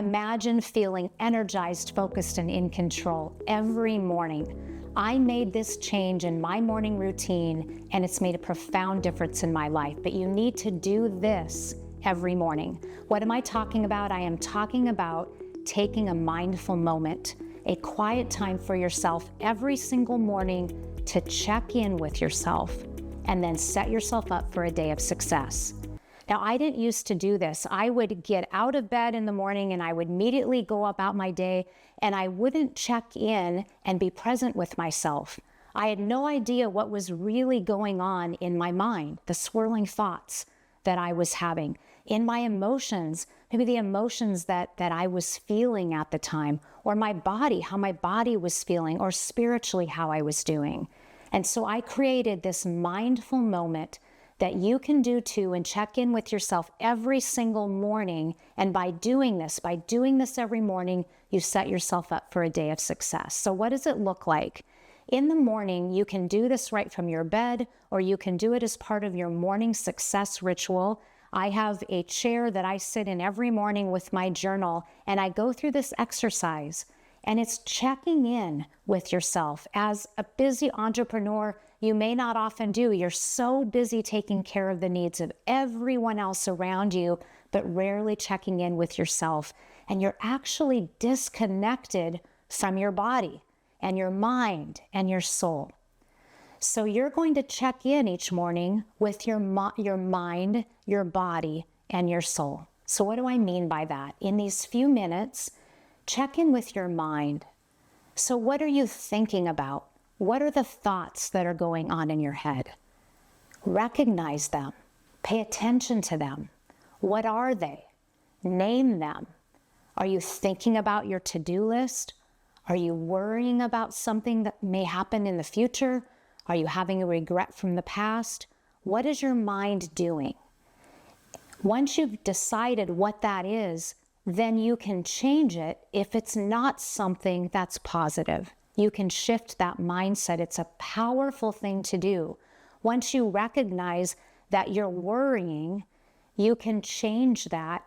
Imagine feeling energized, focused, and in control every morning. I made this change in my morning routine, and it's made a profound difference in my life. But you need to do this every morning. What am I talking about? I am talking about taking a mindful moment, a quiet time for yourself every single morning to check in with yourself and then set yourself up for a day of success. Now, I didn't used to do this. I would get out of bed in the morning and I would immediately go about my day, and I wouldn't check in and be present with myself. I had no idea what was really going on in my mind, the swirling thoughts that I was having, in my emotions, maybe the emotions that I was feeling at the time, or my body, how my body was feeling, or spiritually how I was doing. And so I created this mindful moment that you can do too, and check in with yourself every single morning. And by doing this every morning, you set yourself up for a day of success. So what does it look like? In the morning, you can do this right from your bed, or you can do it as part of your morning success ritual. I have a chair that I sit in every morning with my journal, and I go through this exercise. And it's checking in with yourself. As a busy entrepreneur, you may not often do. You're so busy taking care of the needs of everyone else around you, but rarely checking in with yourself. And you're actually disconnected from your body and your mind and your soul. So you're going to check in each morning with your mind, your body, and your soul. So what do I mean by that? In these few minutes, check in with your mind. So what are you thinking about? What are the thoughts that are going on in your head? Recognize them. Pay attention to them. What are they? Name them. Are you thinking about your to-do list? Are you worrying about something that may happen in the future? Are you having a regret from the past? What is your mind doing? Once you've decided what that is, then you can change it if it's not something that's positive. You can shift that mindset. It's a powerful thing to do. Once you recognize that you're worrying, you can change that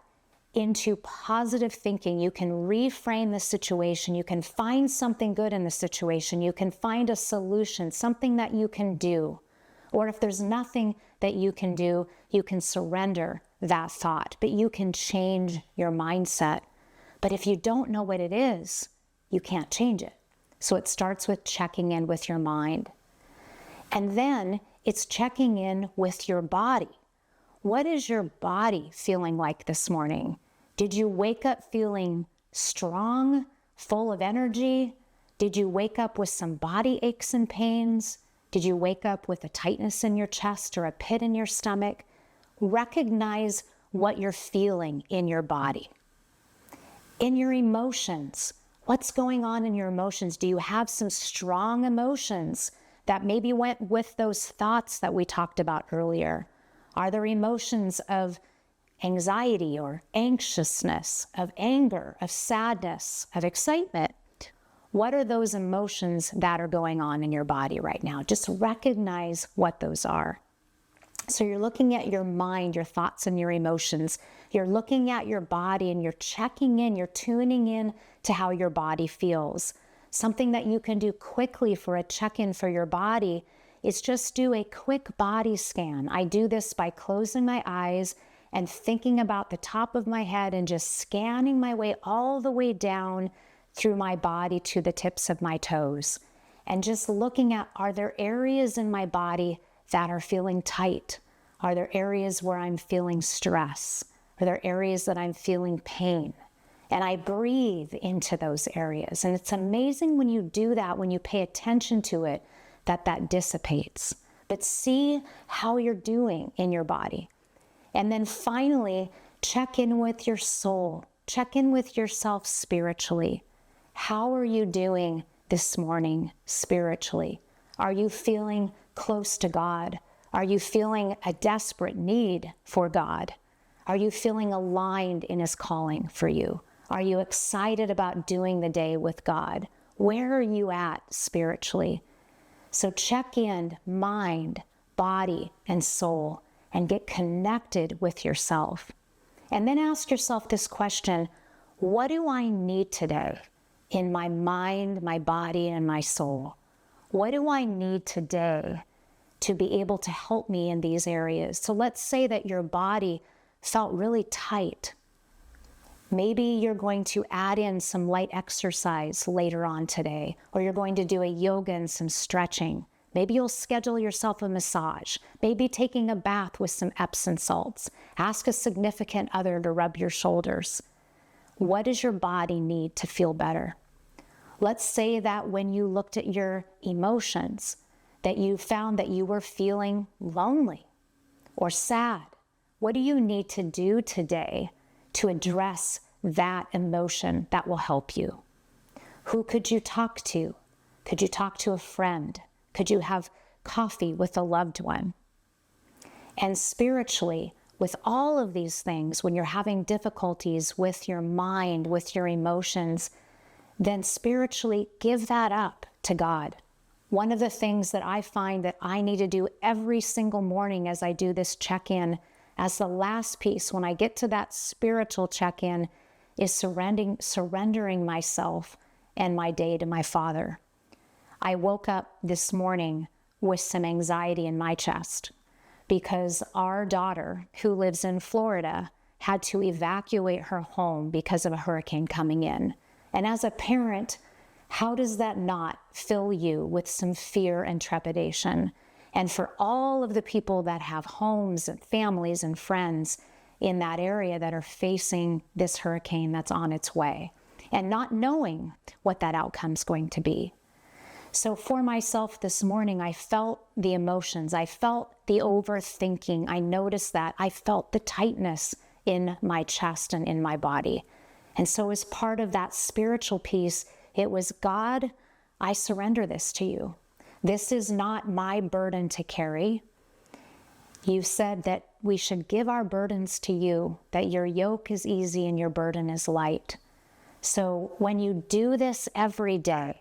into positive thinking. You can reframe the situation. You can find something good in the situation. You can find a solution, something that you can do. Or if there's nothing that you can do, you can surrender that thought, but you can change your mindset. But if you don't know what it is, you can't change it. So it starts with checking in with your mind. And then it's checking in with your body. What is your body feeling like this morning? Did you wake up feeling strong, full of energy? Did you wake up with some body aches and pains? Did you wake up with a tightness in your chest or a pit in your stomach? Recognize what you're feeling in your body. In your emotions, what's going on in your emotions? Do you have some strong emotions that maybe went with those thoughts that we talked about earlier? Are there emotions of anxiety or anxiousness, of anger, of sadness, of excitement? What are those emotions that are going on in your body right now? Just recognize what those are. So you're looking at your mind, your thoughts, and your emotions. You're looking at your body and you're checking in, you're tuning in to how your body feels. Something that you can do quickly for a check-in for your body is just do a quick body scan. I do this by closing my eyes and thinking about the top of my head and just scanning my way all the way down through my body to the tips of my toes. And just looking at, are there areas in my body that are feeling tight? Are there areas where I'm feeling stress? Are there areas that I'm feeling pain? And I breathe into those areas. And it's amazing when you do that, when you pay attention to it, that dissipates. But see how you're doing in your body. And then finally, check in with your soul. Check in with yourself spiritually. How are you doing this morning spiritually? Are you feeling close to God? Are you feeling a desperate need for God? Are you feeling aligned in His calling for you? Are you excited about doing the day with God? Where are you at spiritually? So check in mind, body, and soul, and get connected with yourself. And then ask yourself this question: What do I need today in my mind, my body, and my soul? What do I need today to be able to help me in these areas? So let's say that your body felt really tight. Maybe you're going to add in some light exercise later on today, or you're going to do a yoga and some stretching. Maybe you'll schedule yourself a massage, maybe taking a bath with some Epsom salts. Ask a significant other to rub your shoulders. What does your body need to feel better? Let's say that when you looked at your emotions, that you found that you were feeling lonely or sad. What do you need to do today to address that emotion that will help you? Who could you talk to? Could you talk to a friend? Could you have coffee with a loved one? And spiritually, with all of these things, when you're having difficulties with your mind, with your emotions, then spiritually give that up to God. One of the things that I find that I need to do every single morning as I do this check-in, as the last piece, when I get to that spiritual check-in, is surrendering myself and my day to my Father. I woke up this morning with some anxiety in my chest because our daughter, who lives in Florida, had to evacuate her home because of a hurricane coming in. And as a parent, how does that not fill you with some fear and trepidation? And for all of the people that have homes and families and friends in that area that are facing this hurricane that's on its way, and not knowing what that outcome's going to be. So for myself this morning, I felt the emotions. I felt the overthinking. I noticed that. I felt the tightness in my chest and in my body. And so as part of that spiritual piece, it was, God, I surrender this to you. This is not my burden to carry. You said that we should give our burdens to you, that your yoke is easy and your burden is light. So when you do this every day,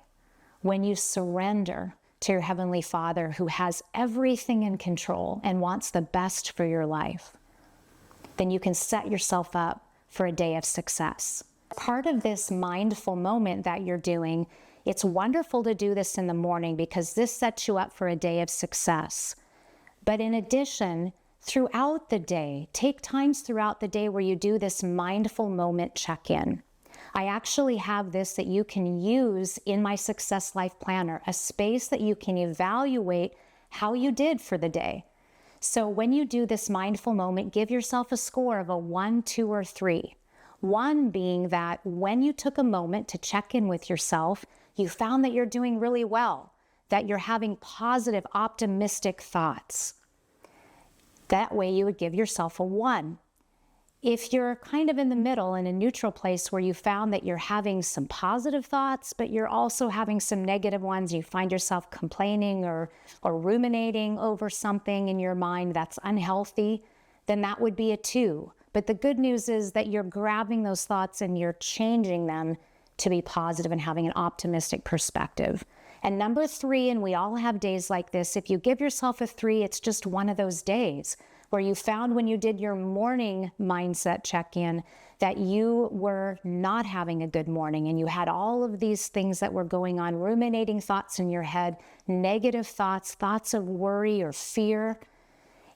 when you surrender to your Heavenly Father, who has everything in control and wants the best for your life, then you can set yourself up for a day of success. Part of this mindful moment that you're doing, it's wonderful to do this in the morning because this sets you up for a day of success. But in addition, throughout the day, take times throughout the day where you do this mindful moment check-in. I actually have this that you can use in my Success Life Planner, a space that you can evaluate how you did for the day. So when you do this mindful moment, give yourself a score of a 1, 2, or 3. 1 being that when you took a moment to check in with yourself, you found that you're doing really well, that you're having positive, optimistic thoughts. That way you would give yourself a 1. If you're kind of in the middle, in a neutral place where you found that you're having some positive thoughts, but you're also having some negative ones, you find yourself complaining or ruminating over something in your mind that's unhealthy, then that would be a 2. But the good news is that you're grabbing those thoughts and you're changing them to be positive and having an optimistic perspective. And number 3, and we all have days like this, if you give yourself a 3, it's just one of those days where you found when you did your morning mindset check-in that you were not having a good morning and you had all of these things that were going on, ruminating thoughts in your head, negative thoughts, thoughts of worry or fear.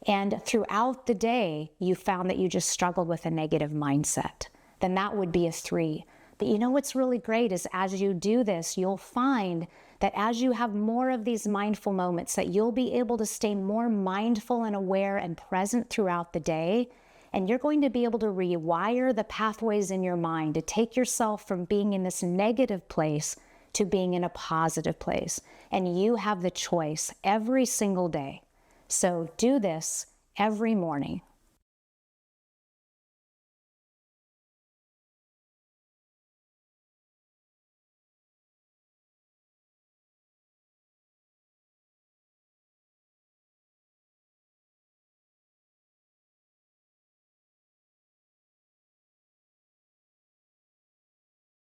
And throughout the day, you found that you just struggled with a negative mindset. Then that would be a 3. But you know what's really great is as you do this, you'll find that as you have more of these mindful moments, that you'll be able to stay more mindful and aware and present throughout the day. And you're going to be able to rewire the pathways in your mind to take yourself from being in this negative place to being in a positive place. And you have the choice every single day. So do this every morning.